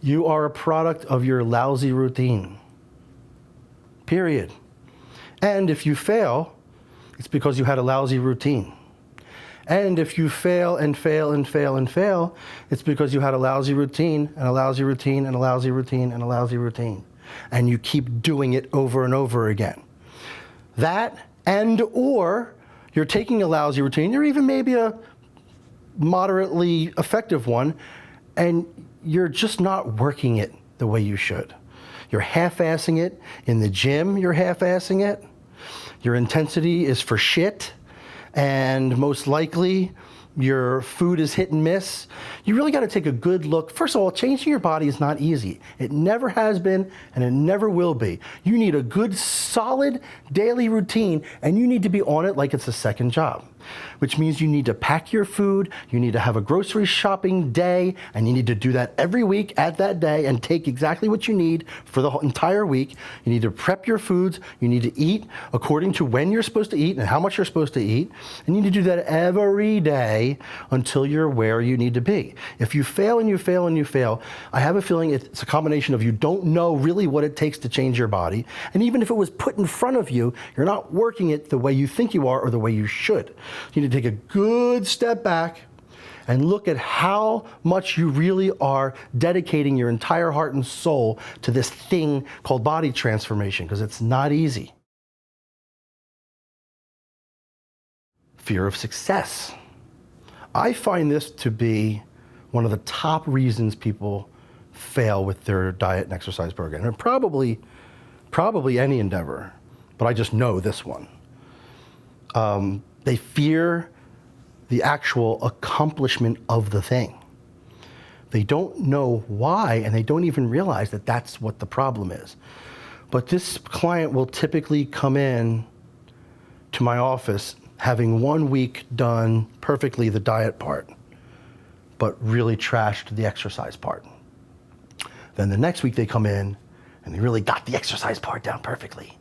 You are a product of your lousy routine. Period. And if you fail, it's because you had a lousy routine. And if you fail and fail and fail and fail, it's because you had a lousy routine and a lousy routine and a lousy routine and a lousy routine. And you keep doing it over and over again. That and or you're taking a lousy routine, or even maybe a moderately effective one, and you're just not working it the way you should. You're half-assing it. In the gym, you're half-assing it. Your intensity is for shit, and most likely your food is hit and miss. You really got to take a good look. First of all, changing your body is not easy. It never has been, and it never will be. You need a good, solid daily routine, and you need to be on it like it's a second job, which means you need to pack your food, you need to have a grocery shopping day, and you need to do that every week at that day and take exactly what you need for the entire week. You need to prep your foods, you need to eat according to when you're supposed to eat and how much you're supposed to eat, and you need to do that every day until you're where you need to be. If you fail and you fail and you fail, I have a feeling it's a combination of you don't know really what it takes to change your body, and even if it was put in front of you, you're not working it the way you think you are or the way you should. You need to take a good step back and look at how much you really are dedicating your entire heart and soul to this thing called body transformation, because it's not easy. Fear of success. I find this to be one of the top reasons people fail with their diet and exercise program, and probably any endeavor, but I just know this one. They fear the actual accomplishment of the thing. They don't know why, and they don't even realize that that's what the problem is. But this client will typically come in to my office having 1 week done perfectly the diet part, but really trashed the exercise part. Then the next week they come in and they really got the exercise part down perfectly,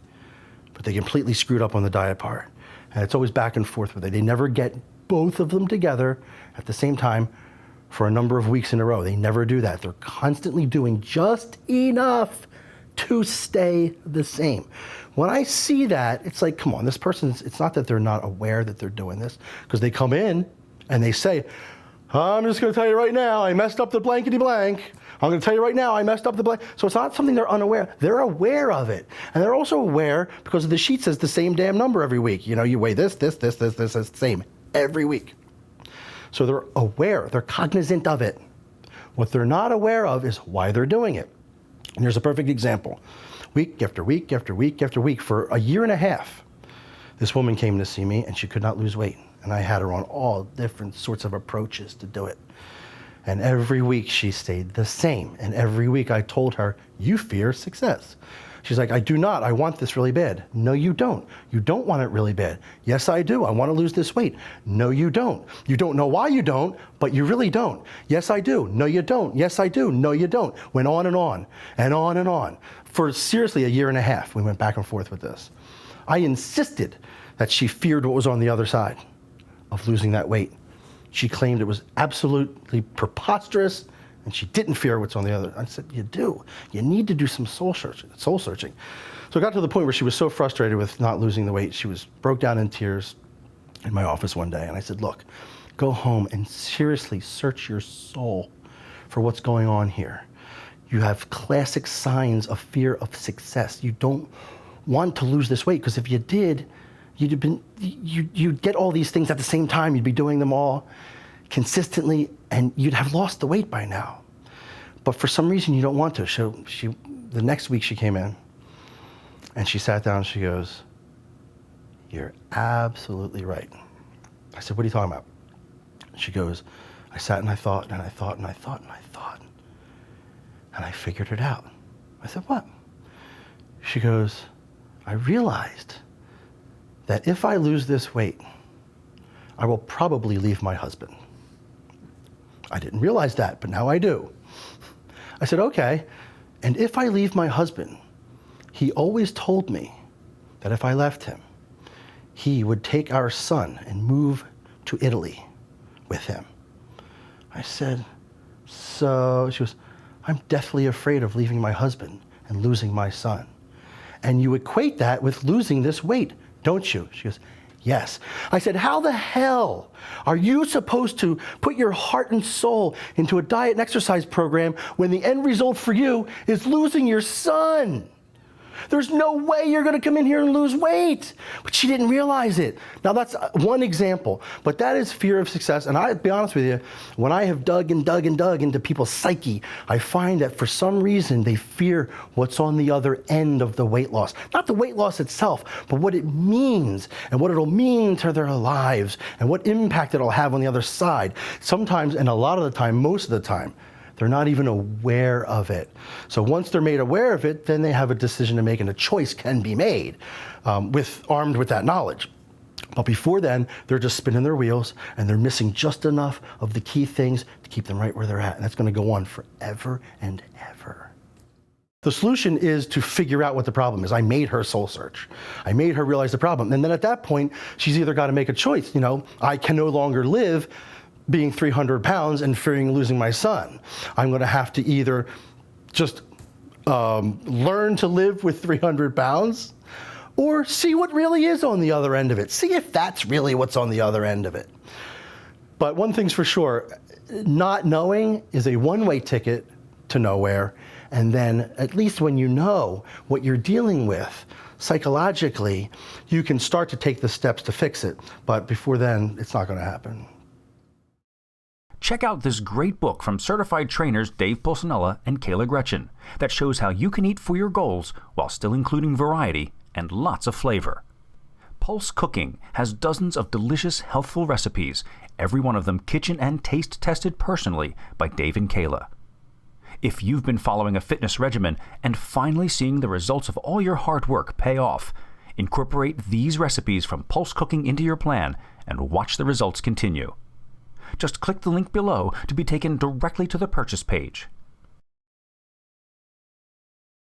but they completely screwed up on the diet part. And it's always back and forth with it. They never get both of them together at the same time for a number of weeks in a row. They never do that. They're constantly doing just enough to stay the same. When I see that, it's like, come on, this person's, it's not that they're not aware that they're doing this, because they come in and they say, I'm just going to tell you right now, I messed up the blankety blank. I'm going to tell you right now, I messed up the blank. So it's not something they're unaware. They're aware of it. And they're also aware because the sheet says the same damn number every week. You know, you weigh this, it's the same every week. So they're aware, they're cognizant of it. What they're not aware of is why they're doing it. And here's a perfect example. Week after week after week after week for a year and a half, this woman came to see me and she could not lose weight. And I had her on all different sorts of approaches to do it. And every week she stayed the same. And every week I told her, you fear success. She's like, I do not. I want this really bad. No, you don't. You don't want it really bad. Yes, I do. I want to lose this weight. No, you don't. You don't know why you don't, but you really don't. Yes, I do. No, you don't. Yes, I do. No, you don't. Went on and on and on and on. For seriously a year and a half, we went back and forth with this. I insisted that she feared what was on the other side of losing that weight. She claimed it was absolutely preposterous, and she didn't fear what's on the other. I said, you do. You need to do some soul searching. So it got to the point where she was so frustrated with not losing the weight, she broke down in tears in my office one day. And I said, look, go home and seriously search your soul for what's going on here. You have classic signs of fear of success. You don't want to lose this weight, because if you did, you'd get all these things at the same time. You'd be doing them all consistently, and you'd have lost the weight by now. But for some reason, you don't want to. So the next week she came in, and she sat down and she goes, you're absolutely right. I said, what are you talking about? She goes, I sat and I thought, and I thought, and I thought, and I thought, and I figured it out. I said, what? She goes, I realized that if I lose this weight, I will probably leave my husband. I didn't realize that, but now I do. I said, okay, and if I leave my husband, he always told me that if I left him, he would take our son and move to Italy with him. I said, so, she goes, I'm deathly afraid of leaving my husband and losing my son. And you equate that with losing this weight, don't you? She goes, yes. I said, how the hell are you supposed to put your heart and soul into a diet and exercise program when the end result for you is losing your son? There's no way you're going to come in here and lose weight. But she didn't realize it. Now, that's one example. But that is fear of success. And I'll be honest with you, when I have dug into people's psyche, I find that for some reason they fear what's on the other end of the weight loss. Not the weight loss itself, but what it means and what it'll mean to their lives and what impact it'll have on the other side. Sometimes, and a lot of the time, most of the time, they're not even aware of it. So once they're made aware of it, then they have a decision to make, and a choice can be made armed with that knowledge. But before then, they're just spinning their wheels, and they're missing just enough of the key things to keep them right where they're at. And that's going to go on forever and ever. The solution is to figure out what the problem is. I made her soul search. I made her realize the problem. And then at that point, she's either got to make a choice. I can no longer live being 300 pounds and fearing losing my son. I'm going to have to either just learn to live with 300 pounds or see what really is on the other end of it. See if that's really what's on the other end of it. But one thing's for sure, not knowing is a one-way ticket to nowhere. And then at least when you know what you're dealing with psychologically, you can start to take the steps to fix it. But before then, it's not going to happen. Check out this great book from certified trainers Dave Pulcinella and Kayla Gretchen that shows how you can eat for your goals while still including variety and lots of flavor. Pulse Cooking has dozens of delicious, healthful recipes, every one of them kitchen and taste tested personally by Dave and Kayla. If you've been following a fitness regimen and finally seeing the results of all your hard work pay off, incorporate these recipes from Pulse Cooking into your plan and watch the results continue. Just click the link below to be taken directly to the purchase page.